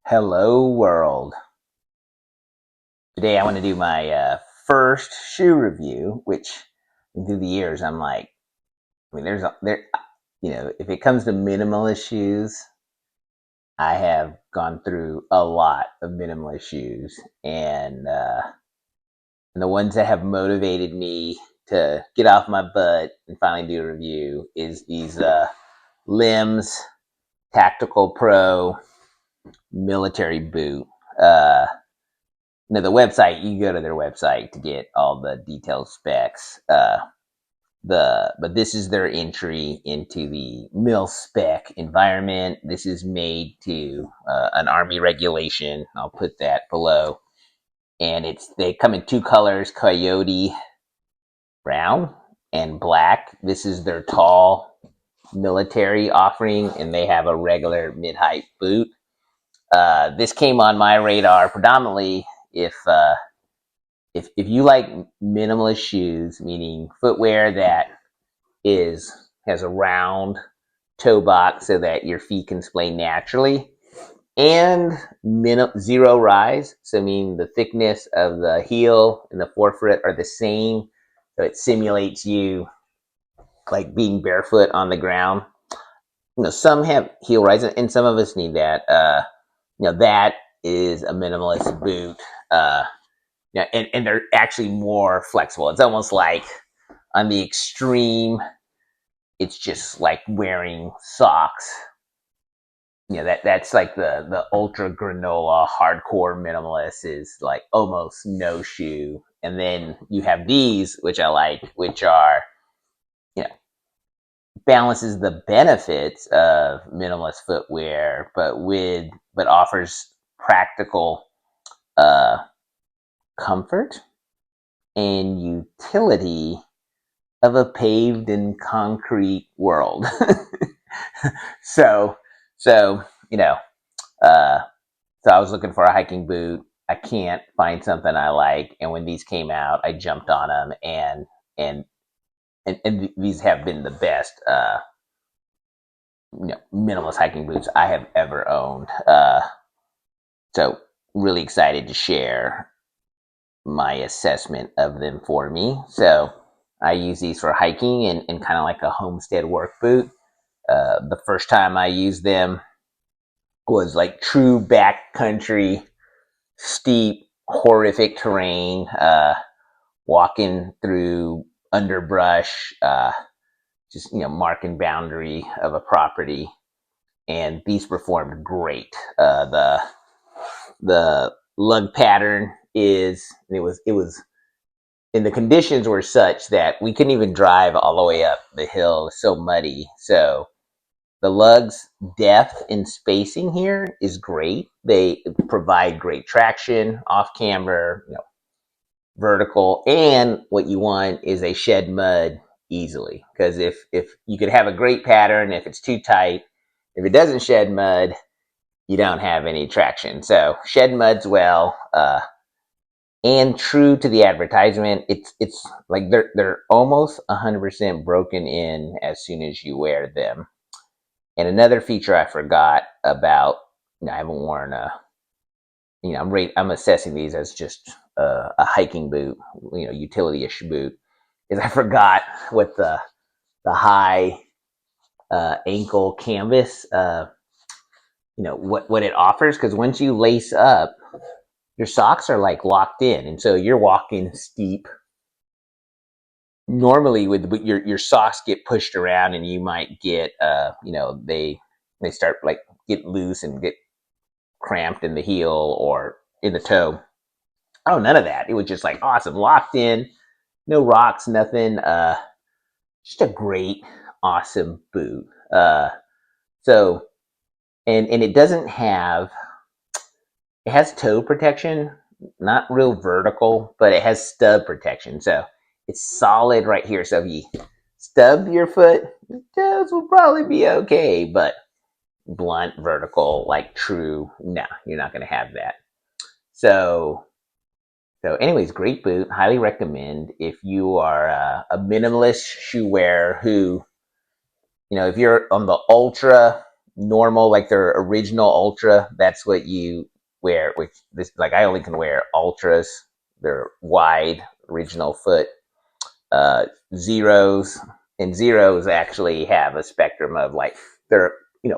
Hello world. Today I want to do my first shoe review, which through the years I'm like, if it comes to minimalist shoes, I have gone through a lot of minimalist shoes, and the ones that have motivated me to get off my butt and finally do a review is these Lems Tactical Pro military boot. Uh, the website, you go to their website to get all the detailed specs. But this is their entry into the mil spec environment. This is made to an Army regulation. I'll put that below. And they come in two colors: coyote brown and black. This is their tall military offering, and they have a regular mid-height boot. This came on my radar predominantly if you like minimalist shoes, meaning footwear that has a round toe box so that your feet can splay naturally, and zero rise, so meaning the thickness of the heel and the forefoot are the same, so it simulates you like being barefoot on the ground. Some have heel rise, and some of us need that. That is a minimalist boot. Yeah, and they're actually more flexible. It's almost like on the extreme, it's just like wearing socks. That's like the ultra granola hardcore minimalist is like almost no shoe. And then you have these, which I like, which are, you know, balances the benefits of minimalist footwear, but offers practical comfort and utility of a paved and concrete world. so, so you know, uh, so I was looking for a hiking boot. I can't find something I like, and when these came out, I jumped on them, and these have been the best, minimalist hiking boots I have ever owned. So, really excited to share my assessment of them for me. So, I use these for hiking and kind of like a homestead work boot. The first time I used them was like true backcountry, steep, horrific terrain, walking through underbrush, just marking boundary of a property, and these performed great. The lug pattern it was and the conditions were such that we couldn't even drive all the way up the hill. It was so muddy. So the lugs depth and spacing here is great. They provide great traction off camber, vertical, and what you want is they shed mud easily. Because if you could have a great pattern, if it's too tight, if it doesn't shed mud, you don't have any traction. So shed mud's well. And true to the advertisement, it's like they're almost 100% broken in as soon as you wear them. And another feature I forgot about, I haven't worn I'm assessing these as just a hiking boot, utility-ish boot, is I forgot what the high ankle canvas, what it offers, because once you lace up, your socks are like locked in, and so you're walking steep. Normally, with your socks get pushed around, and you might get, they start like get loose and get cramped in the heel or in the toe. Oh, none of that. It was just like awesome, locked in, no rocks, nothing. Just a great, awesome boot. So, and it doesn't have. It has toe protection, not real vertical, but it has stub protection. So it's solid right here. So if you stub your foot, toes will probably be okay. But blunt, vertical, like true, no, you're not going to have that. So anyways, great boot. Highly recommend if you are a minimalist shoe wearer who, if you're on the ultra normal, like their original Ultra. That's what you wear. Which this, like, I only can wear Ultras. They're wide original foot. uh, Zeros, and Zeros actually have a spectrum of, like, they're,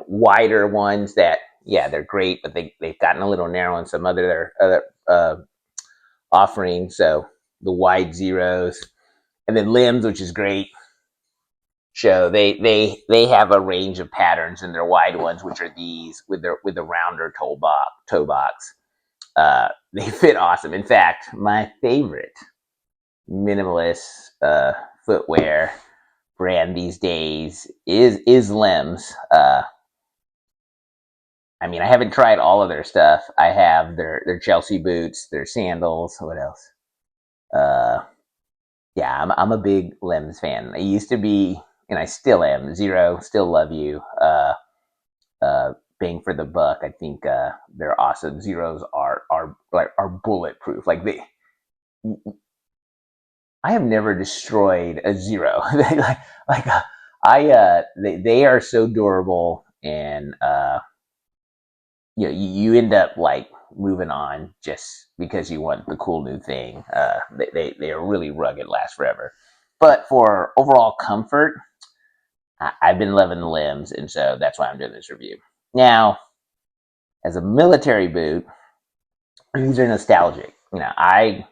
wider ones that, yeah, they're great, but they've gotten a little narrow in some other offerings. So the wide Zeros, and then Lems, which is great. Show they have a range of patterns in their wide ones, which are these with the rounder toe box. They fit awesome. In fact, my favorite minimalist footwear brand these days is Lems. I mean, I haven't tried all of their stuff. I have their Chelsea boots, their sandals. What else? Uh, yeah, I'm a big Lems fan. I used to be, and I still am. Zero, still love you. Bang for the buck. I think they're awesome. Zeros are bulletproof. Like, I have never destroyed a zero. like they are so durable, and you end up, like, moving on just because you want the cool new thing. They are really rugged, last forever. But for overall comfort, I've been loving the Limbs, and so that's why I'm doing this review. Now, as a military boot, these are nostalgic. I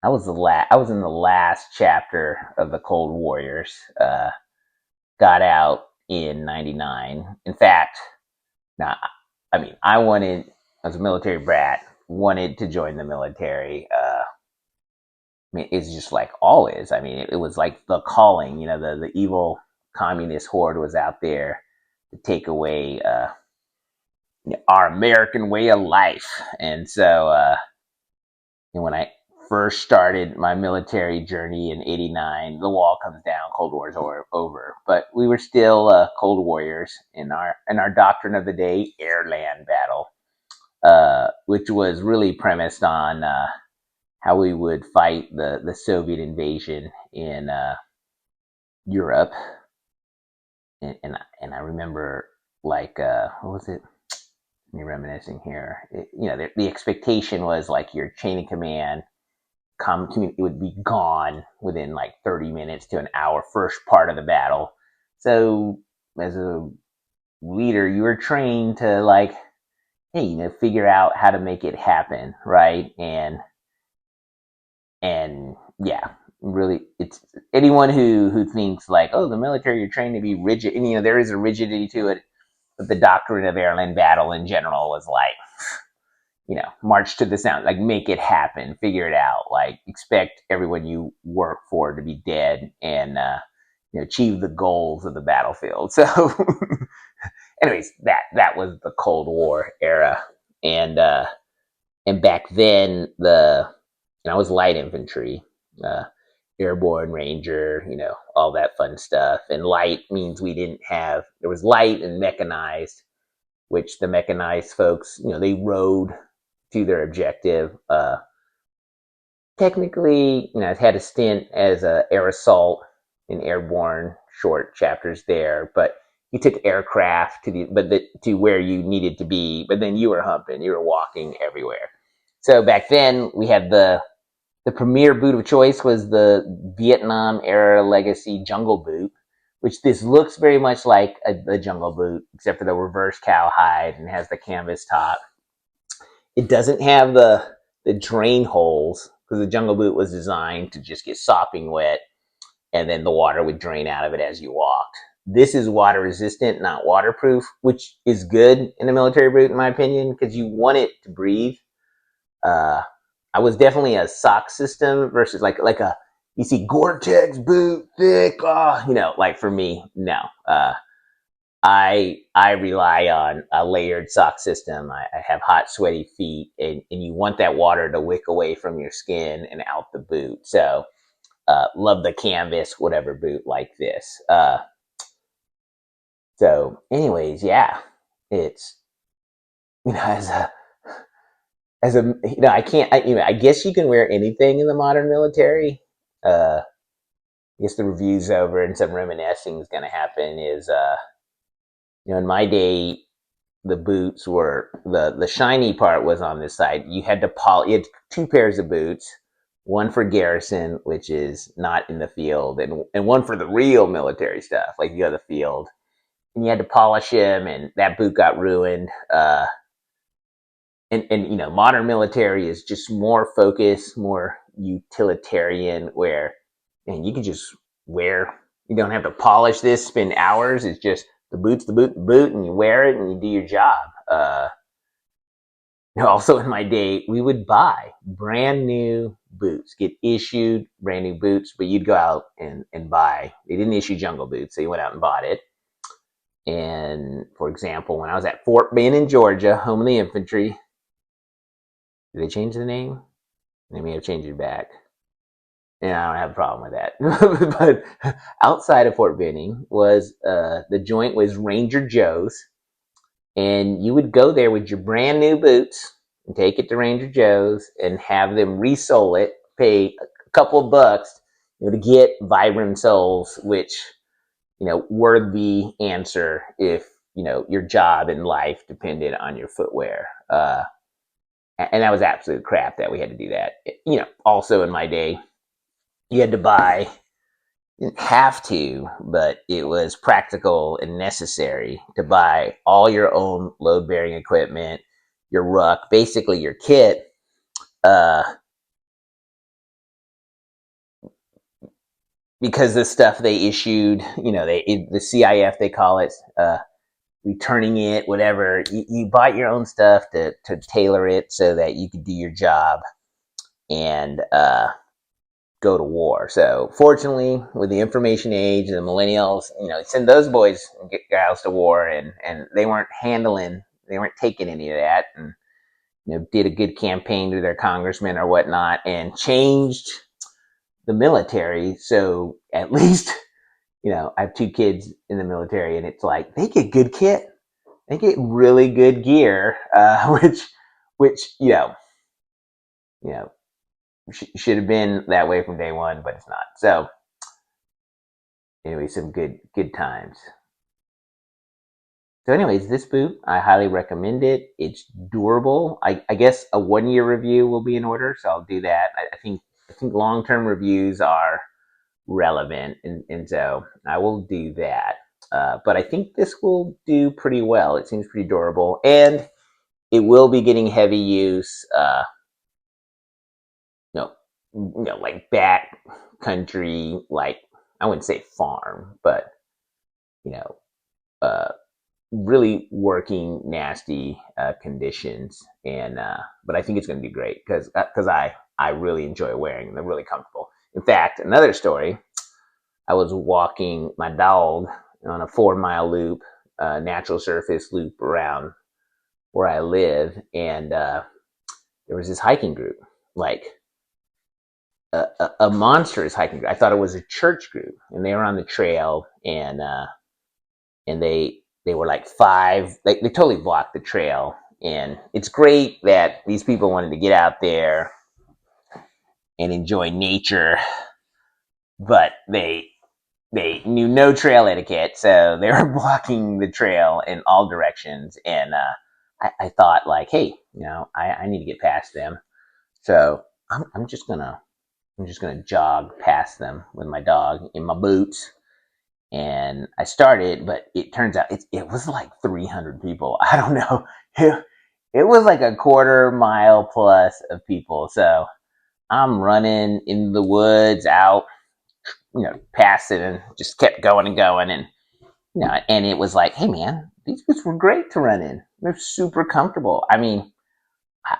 was in the last chapter of the Cold Warriors. Got out in '99. In fact, now, I mean, I wanted, as a military brat, wanted to join the military. I mean, it's just like all is. I mean, it was like the calling. The evil communist horde was out there to take away our American way of life. And so, and when I first started my military journey in '89, the wall comes down, Cold War's over. But we were still Cold Warriors in our doctrine of the day, air-land battle, which was really premised on how we would fight the Soviet invasion in Europe. And I remember, like, what was it? Me reminiscing here. The expectation was, like, your chain of command it would be gone within, like, 30 minutes to an hour, first part of the battle. So as a leader, you were trained to, like, hey, figure out how to make it happen, right? And yeah, really, it's anyone who thinks, like, oh, the military, you're trained to be rigid, and there is a rigidity to it, but the doctrine of airland battle in general was like, march to the sound, like, make it happen, figure it out, like, expect everyone you work for to be dead, and achieve the goals of the battlefield. So, anyways, that was the Cold War era, and back then, I was light infantry, uh, airborne ranger, all that fun stuff. And light means there was light and mechanized, which the mechanized folks, they rode to their objective. Technically, I had a stint as a air assault in airborne short chapters there, but you took aircraft to where you needed to be, but then you were walking everywhere. So back then we had the premier boot of choice was the Vietnam era legacy jungle boot, which this looks very much like a jungle boot, except for the reverse cowhide, and has the canvas top. It doesn't have the drain holes, because the jungle boot was designed to just get sopping wet, and then the water would drain out of it as you walked. This is water resistant, not waterproof, which is good in a military boot, in my opinion, because you want it to breathe. uh, I was definitely a sock system versus, like a, you see Gore-Tex boot thick. Oh, like, for me, no. I rely on a layered sock system. I have hot, sweaty feet, and you want that water to wick away from your skin and out the boot. So, love the canvas, whatever boot like this. So, anyways, yeah, it's, as a I can't, I guess you can wear anything in the modern military. I guess the review's over and some reminiscing is going to happen. Is In my day, the boots were the shiny part was on this side. You had to polish. You had two pairs of boots, one for garrison, which is not in the field, and one for the real military stuff, like you go to the field. And you had to polish them, and that boot got ruined. And modern military is just more focused, more utilitarian, where and you can just wear. You don't have to polish this, spend hours. It's just the boot's the boot, and you wear it and you do your job. Also, in my day, we would buy brand new boots, get issued brand new boots, but you'd go out and buy. They didn't issue jungle boots, so you went out and bought it. And for example, when I was at Fort Benning in Georgia, home of the infantry, did they change the name? They may have changed it back. Yeah, I don't have a problem with that. But outside of Fort Benning was the joint was Ranger Joe's, and you would go there with your brand new boots and take it to Ranger Joe's and have them resole it, pay a couple of bucks, to get Vibram soles, which were the answer if your job in life depended on your footwear. And that was absolute crap that we had to do that. Also in my day, you had to buy. You didn't have to, but it was practical and necessary to buy all your own load bearing equipment, your ruck, basically your kit, uh, because the stuff they issued, the CIF they call it, returning it, whatever. You bought your own stuff to tailor it so that you could do your job and go to war. So fortunately, with the information age, the millennials, send those boys and gals to war, and they weren't taking any of that, and did a good campaign to their congressman or whatnot, and changed the military. So at least, I have two kids in the military, and it's like they get good kit, they get really good gear, which you know should have been that way from day one, but it's not. So anyway, some good times. So, anyways, this boot I highly recommend it. It's durable. I guess a 1 year review will be in order, so I'll do that. I think long term reviews are relevant, and so I will do that. But I think this will do pretty well. It seems pretty durable, and it will be getting heavy use. Like back country, like I wouldn't say farm, but you know, uh, really working nasty conditions. And but I think it's going to be great because I really enjoy wearing them. They're really comfortable. In fact, another story: I was walking my dog on a 4 mile loop, natural surface loop around where I live, and there was this hiking group, like a monstrous hiking group. I thought it was a church group, and they were on the trail, and they were like five. They totally blocked the trail, and it's great that these people wanted to get out there and enjoy nature, but they knew no trail etiquette, so they were blocking the trail in all directions. And I thought, like, hey, I need to get past them, so I'm just gonna jog past them with my dog in my boots. And I started, but it turns out it was like 300 people. I don't know. It was like a quarter mile plus of people. So I'm running in the woods out, past it, and just kept going and going. And and it was like, hey man, these boots were great to run in. They're super comfortable. I mean,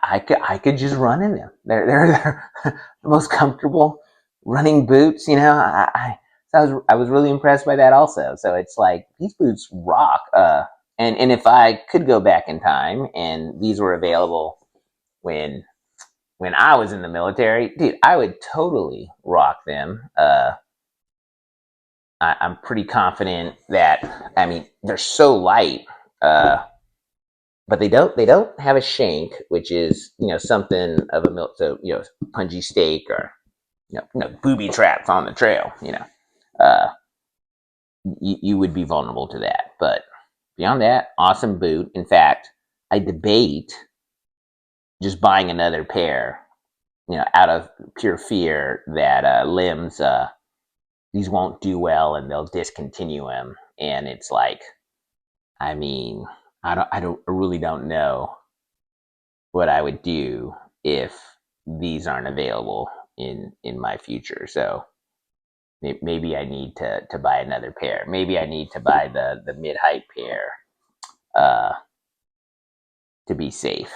I could just run in them. They're the most comfortable running boots. So I was really impressed by that also. So it's like these boots rock. And if I could go back in time and these were available when I was in the military, dude, I would totally rock them. I'm pretty confident that, I mean, they're so light. But they don't have a shank, which is something of a punji steak or booby traps on the trail. Uh, you would be vulnerable to that, but beyond that, awesome boot. In fact, I debate just buying another pair, out of pure fear that Lems these won't do well and they'll discontinue them. And it's like, I mean, I really don't know what I would do if these aren't available in my future. So maybe I need to buy another pair. Maybe I need to buy the mid height pair uh, to be safe.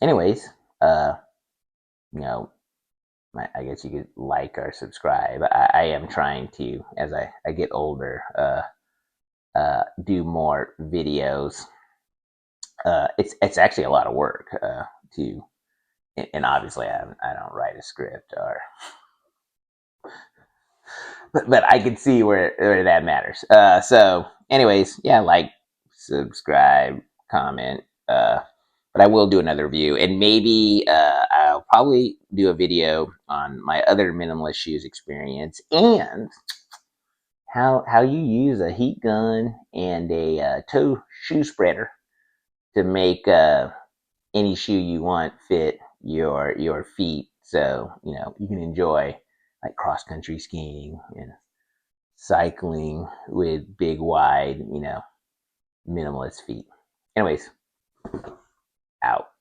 Anyways, uh, you know, I guess you could like or subscribe. I am trying to, as I get older, do more videos. It's actually a lot of work to, and obviously I don't write a script or, but I can see where that matters. So, anyways, yeah, like, subscribe, comment. But I will do another review, and maybe I'll probably do a video on my other minimalist shoes experience and how you use a heat gun and a toe shoe spreader to make any shoe you want fit your feet, so you can enjoy like cross country skiing and cycling with big wide minimalist feet. Anyways, out.